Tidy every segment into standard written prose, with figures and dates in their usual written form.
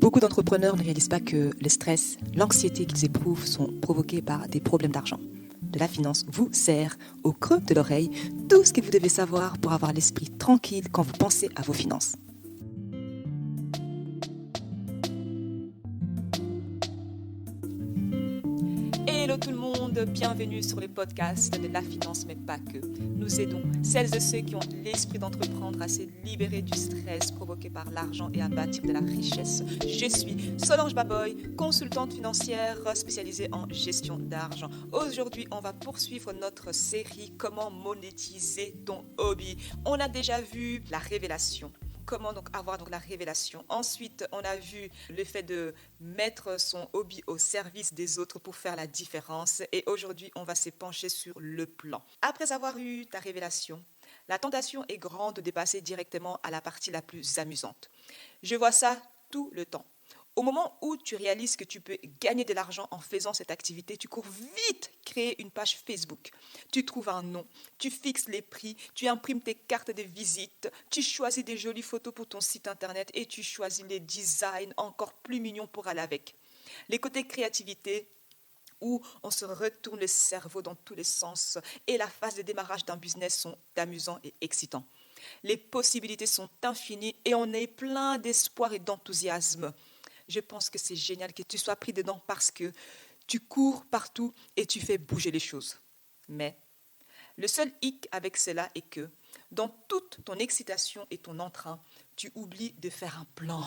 Beaucoup d'entrepreneurs ne réalisent pas que le stress, l'anxiété qu'ils éprouvent sont provoqués par des problèmes d'argent. De la finance vous sert au creux de l'oreille tout ce que vous devez savoir pour avoir l'esprit tranquille quand vous pensez à vos finances. Hello tout le monde, bienvenue sur le podcast de la finance mais pas que. Nous aidons celles et ceux qui ont l'esprit d'entreprendre à se libérer du stress provoqué par l'argent et à bâtir de la richesse. Je suis Solange Baboy, consultante financière spécialisée en gestion d'argent. Aujourd'hui, on va poursuivre notre série Comment monétiser ton hobby. On a déjà vu la révélation. Comment donc avoir la révélation. Ensuite, on a vu le fait de mettre son hobby au service des autres pour faire la différence. Et aujourd'hui, on va se pencher sur le plan. Après avoir eu ta révélation, la tentation est grande de passer directement à la partie la plus amusante. Je vois ça tout le temps. Au moment où tu réalises que tu peux gagner de l'argent en faisant cette activité, tu cours vite créer une page Facebook. Tu trouves un nom, tu fixes les prix, tu imprimes tes cartes de visite, tu choisis des jolies photos pour ton site internet et tu choisis les designs encore plus mignons pour aller avec. Les côtés créativité, où on se retourne le cerveau dans tous les sens et la phase de démarrage d'un business sont amusants et excitants. Les possibilités sont infinies et on est plein d'espoir et d'enthousiasme. Je pense que c'est génial que tu sois pris dedans parce que tu cours partout et tu fais bouger les choses. Mais le seul hic avec cela est que dans toute ton excitation et ton entrain, tu oublies de faire un plan.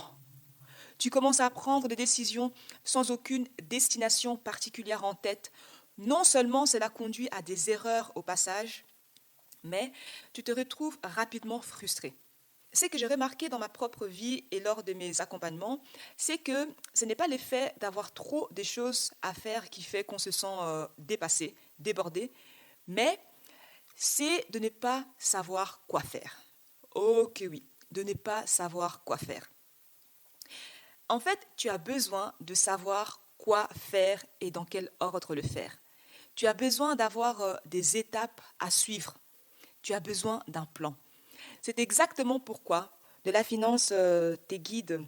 Tu commences à prendre des décisions sans aucune destination particulière en tête. Non seulement cela conduit à des erreurs au passage, mais tu te retrouves rapidement frustré. Ce que j'ai remarqué dans ma propre vie et lors de mes accompagnements, c'est que ce n'est pas l'effet d'avoir trop de choses à faire qui fait qu'on se sent dépassé, débordé, mais c'est de ne pas savoir quoi faire. Ok oui, de ne pas savoir quoi faire. En fait, tu as besoin de savoir quoi faire et dans quel ordre le faire. Tu as besoin d'avoir des étapes à suivre. Tu as besoin d'un plan. C'est exactement pourquoi De la Finance te guide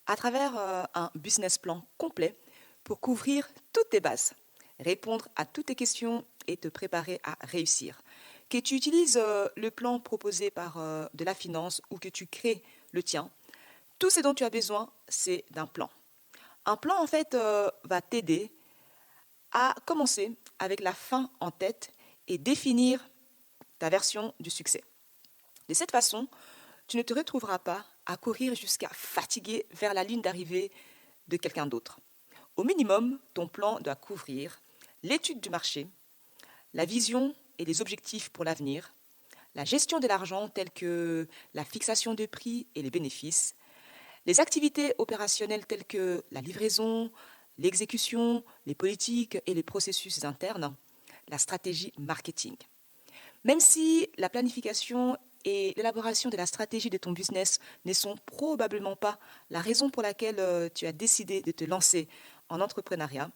à travers un business plan complet pour couvrir toutes tes bases, répondre à toutes tes questions et te préparer à réussir. Que tu utilises le plan proposé par De la Finance ou que tu crées le tien, tout ce dont tu as besoin, c'est d'un plan. Un plan, en fait, va t'aider à commencer avec la fin en tête et définir ta version du succès. De cette façon, tu ne te retrouveras pas à courir jusqu'à fatiguer vers la ligne d'arrivée de quelqu'un d'autre. Au minimum, ton plan doit couvrir l'étude du marché, la vision et les objectifs pour l'avenir, la gestion de l'argent telle que la fixation de prix et les bénéfices, les activités opérationnelles telles que la livraison, l'exécution, les politiques et les processus internes, la stratégie marketing. Même si la planification et l'élaboration de la stratégie de ton business ne sont probablement pas la raison pour laquelle tu as décidé de te lancer en entrepreneuriat,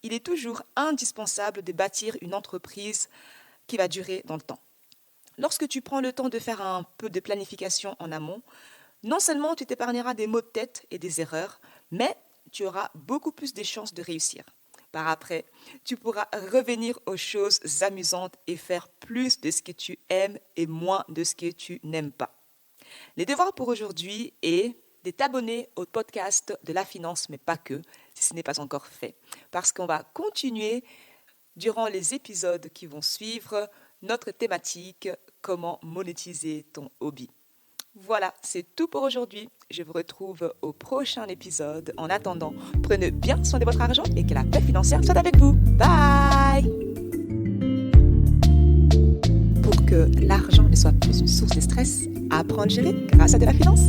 il est toujours indispensable de bâtir une entreprise qui va durer dans le temps. Lorsque tu prends le temps de faire un peu de planification en amont, non seulement tu t'épargneras des maux de tête et des erreurs, mais tu auras beaucoup plus de chances de réussir. Par après, tu pourras revenir aux choses amusantes et faire plus de ce que tu aimes et moins de ce que tu n'aimes pas. Les devoirs pour aujourd'hui est de t'abonner au podcast de la finance, mais pas que, si ce n'est pas encore fait. Parce qu'on va continuer, durant les épisodes qui vont suivre, notre thématique « Comment monétiser ton hobby ». Voilà, c'est tout pour aujourd'hui. Je vous retrouve au prochain épisode. En attendant, prenez bien soin de votre argent et que la paix financière soit avec vous. Bye! Pour que l'argent ne soit plus une source de stress, apprendre à gérer grâce à De la Finance.